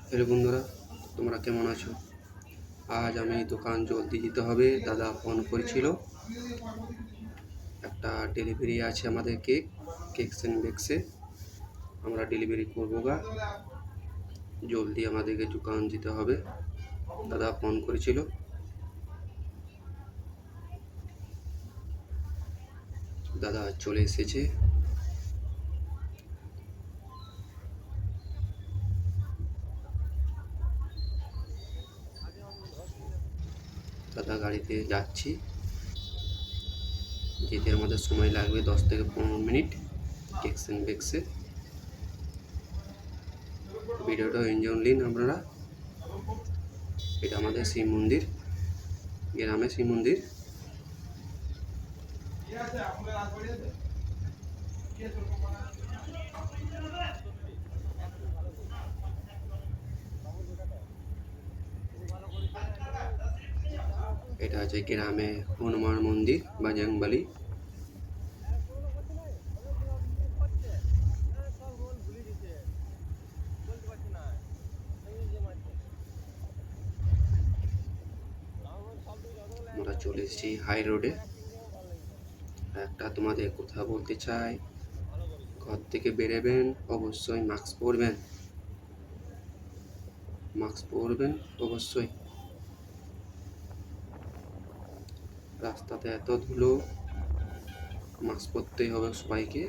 Hello বন্ধুরা, তোমরা কেমন আছো? আজ আমি দোকান জলদি দিতে হবে, দাদা ফোন করেছিল। একটা ডেলিভারি আছে আমাদের কেকস অ্যান্ড বেকসে। আমরা ডেলিভারি করবো গা, জলদি আমাদেরকে দোকান দিতে হবে। দাদা ফোন করেছিল। দাদা চলে এসেছে। দাদা গাড়িতে যাচ্ছি, যেতে আমাদের সময় লাগবে 10 থেকে 15 মিনিট কেকস অ্যান্ড বেকসে। ভিডিওটা এনজয় নিন আপনারা। এটা আমাদের শিব মন্দির, গ্রামে শিব মন্দির। এটা আছে গ্রামে হনুমান মন্দির, বাজরংবলী। আমরা চলে এসেছি হাই রোডে। একটা তোমাদের কথা বলতে চাই, ঘর থেকে বেরোবেন অবশ্যই মাস্ক পরবেন অবশ্যই। রাস্তাতে এত ধুলো, মাস্ক পরতেই হবে সবাইকে।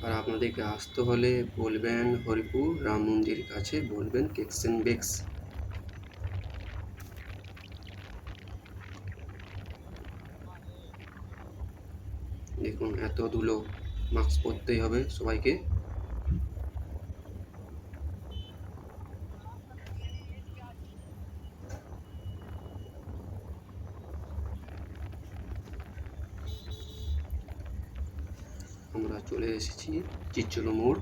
আর আপনাদেরকে আসতে হলে বলবেন হরিপুর রাম মন্দির কাছে, বলবেন কেকস অ্যান্ড বেকস। দেখুন এত ধুলো, মাস্ক পরতেই হবে সবাইকে। আমরা চলে এসেছি চিচলো মোড়।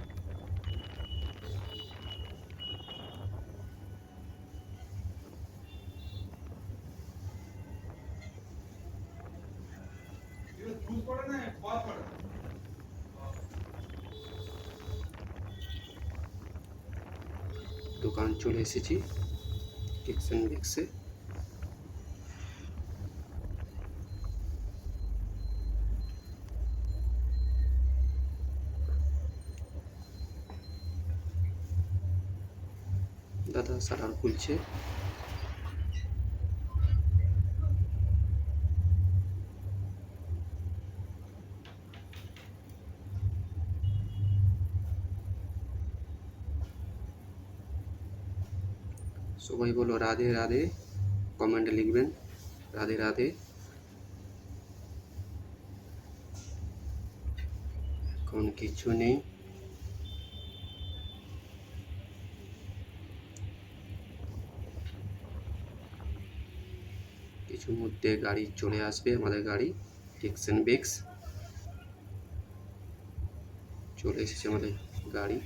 দোকান চলে এসেছি কেকস অ্যান্ড বেকসে। দাদা শাটার খুলছে। সবাই বলো রাধে রাধে, কমেন্টে লিখবেন রাধে রাধে। এখন কিছু নেই, কিছুর মধ্যে গাড়ি চলে আসবে। আমাদের গাড়ি কেকস অ্যান্ড বেকস চলে এসেছে, আমাদের গাড়ি।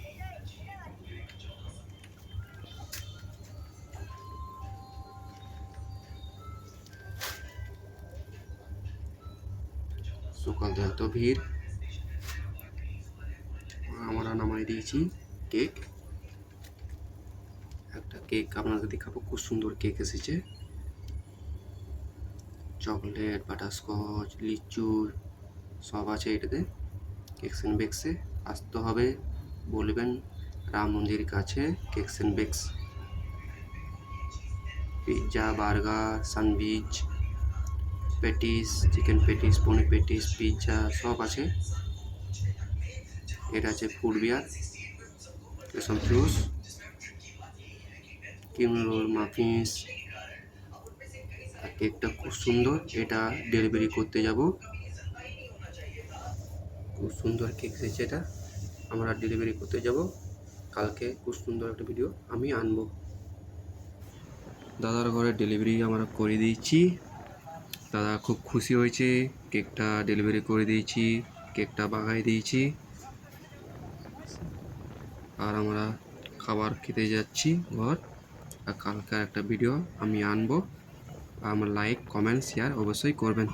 সকাল থেকে এত ভিড়। আমরা নামাই দিয়েছি কেক। একটা কেক আপনাদের দেখাবো, খুব সুন্দর কেক এসেছে। চকলেট, বাটারস্কচ, লিচু সব আছে এটাতে। কেকস অ্যান্ড বেকসে আসতে হবে, বলবেন রাম মন্দির কাছে cakes and bakes. Pizza, burger, sandwich, patties, chicken patties, paneer patties, pizza সব আছে। এটা আছে ফুড বিয়ার, এসব জুস, ক্রিম রোল, মাফিন্স। কেকটা খুব সুন্দর, এটা ডেলিভারি করতে যাব। খুব সুন্দর কেক এসেছে, এটা আমরা ডেলিভারি করতে যাব কালকে। খুব সুন্দর একটা ভিডিও আমি আনবো। দাদার ঘরে ডেলিভারি আমরা করে দিয়েছি। দাদা খুব খুশি হয়েছে, কেকটা ডেলিভারি করে দিয়েছি, কেকটা বাগাই দিয়েছি। আর আমরা খাবার খেতে যাচ্ছি ঘর। আর কালকে একটা ভিডিও আমি আনবো। আমার লাইক কমেন্ট শেয়ার অবশ্যই করবেন।